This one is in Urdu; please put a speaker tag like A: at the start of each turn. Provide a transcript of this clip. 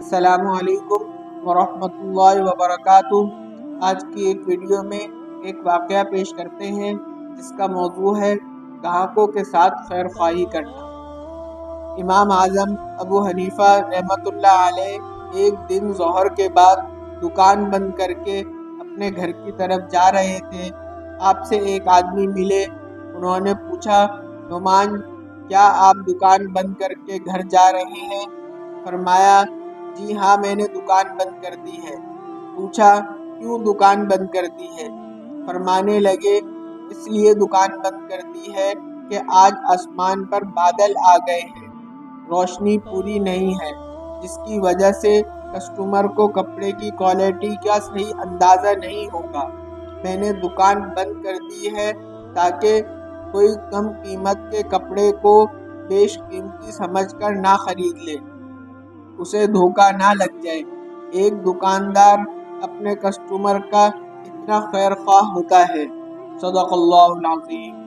A: السلام علیکم ورحمۃ اللہ وبرکاتہ۔ آج کی ایک ویڈیو میں ایک واقعہ پیش کرتے ہیں جس کا موضوع ہے گاہکوں کے ساتھ خیر خواہی کرنا۔ امام اعظم ابو حنیفہ رحمۃ اللہ علیہ ایک دن ظہر کے بعد دکان بند کر کے اپنے گھر کی طرف جا رہے تھے۔ آپ سے ایک آدمی ملے۔ انہوں نے پوچھا، نعمان کیا آپ دکان بند کر کے گھر جا رہے ہیں؟ فرمایا، جی ہاں، میں نے دکان بند کر دی ہے۔ پوچھا، کیوں دکان بند کر دی ہے؟ فرمانے لگے، اس لیے دکان بند کر دی ہے کہ آج آسمان پر بادل آ گئے ہیں، روشنی پوری نہیں ہے، جس کی وجہ سے کسٹمر کو کپڑے کی کوالٹی کا صحیح اندازہ نہیں ہوگا۔ میں نے دکان بند کر دی ہے تاکہ کوئی کم قیمت کے کپڑے کو بیش قیمتی سمجھ کر نہ خرید لے، اسے دھوکہ نہ لگ جائے۔ ایک دکاندار اپنے کسٹمر کا اتنا خیر خواہ ہوتا ہے۔ صدق اللہ العظیم۔